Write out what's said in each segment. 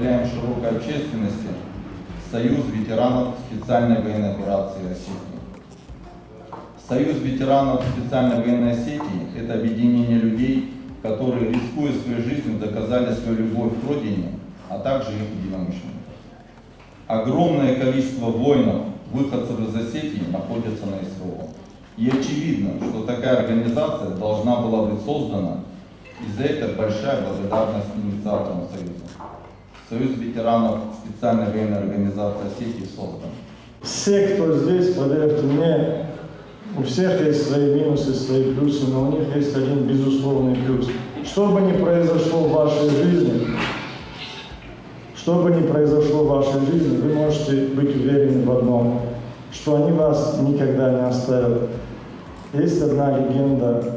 представляем широкой общественности Союз ветеранов специальной военной операции Осетии. Союз ветеранов специальной военной Осетии – это объединение людей, которые, рискуя своей жизнью, доказали свою любовь к родине, а также их единомышленников. Огромное количество воинов, выходцев из Осетии, находятся на СВО. И очевидно, что такая организация должна была быть создана, и за это большая благодарность инициаторам Союза. Союз ветеранов специальной военной организации Осетии создан. Все, кто здесь, поверьте мне, у всех есть свои минусы, свои плюсы, но у них есть один безусловный плюс. Что бы ни произошло в вашей жизни, вы можете быть уверены в одном, что они вас никогда не оставят. Есть одна легенда,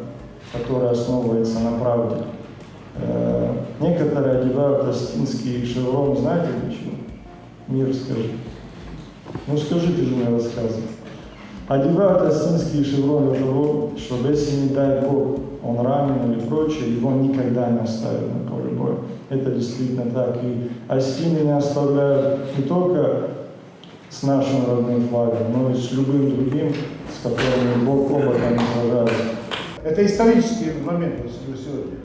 которая основывается на правде. Некоторые одевают осетинский шеврон, знаете почему? Мир скажи. Ну скажите же мне рассказывай. Одевают осетинский шеврон для того, чтобы, если не дай Бог, он ранен или прочее, его никогда не оставят на поле боя. Это действительно так. И осетины не оставляют не только с нашим родным флагом, но и с любым другим, с которыми бок о бок они сражаются. Это исторический момент сегодня.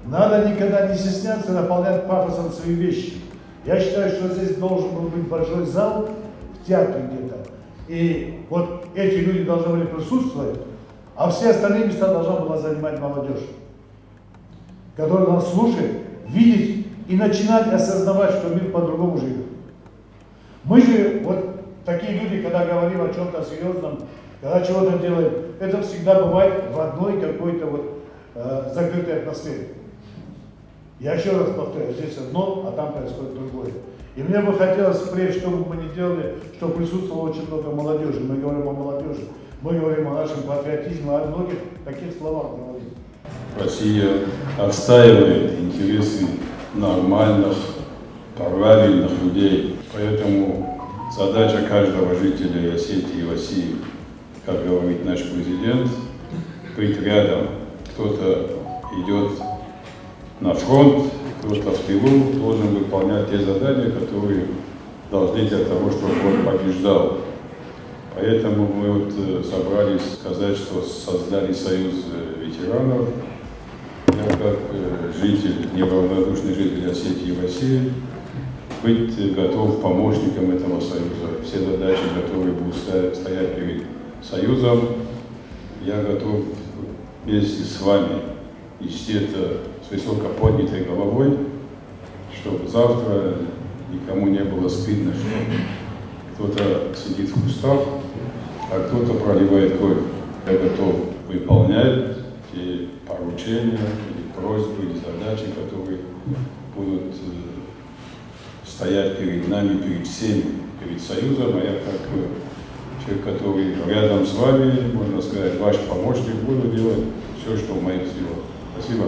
Надо никогда не стесняться наполнять пафосом свои вещи. Я считаю, что здесь должен был быть большой зал в театре где-то. И вот эти люди должны были присутствовать, а все остальные места должна была занимать молодежь, которая нас слушает, видеть и начинать осознавать, что мир по-другому живет. Мы же, вот такие люди, когда говорим о чем-то серьезном, когда чего-то делаем, это всегда бывает в одной какой-то вот закрытой атмосфере. Я еще раз повторяю, здесь одно, а там происходит другое. И мне бы хотелось впредь, что бы мы ни делали, чтобы присутствовало очень много молодежи. Мы говорим о молодежи, мы говорим о нашем патриотизме, о многих таких словах говорим. Россия отстаивает интересы нормальных, правильных людей. Поэтому задача каждого жителя Осетии и России, как говорит наш президент, быть рядом. Кто-то идет на фронт, кто-то в тылу, должен выполнять те задания, которые должны для того, чтобы он побеждал. Поэтому мы вот собрались сказать, что создали Союз ветеранов. Я как житель, неравнодушный житель Осетии и России, быть готов помощником этого союза. Все задачи, которые будут стоять перед союзом, я готов вместе с вами нести это с высоко поднятой головой, чтобы завтра никому не было стыдно, что кто-то сидит в кустах, а кто-то проливает кровь. Я готов выполнять те поручения, или просьбы, или задачи, которые будут стоять перед нами, перед всеми, перед Союзом. А я как человек, который рядом с вами, можно сказать, ваш помощник, буду делать все, что в моих силах. Спасибо.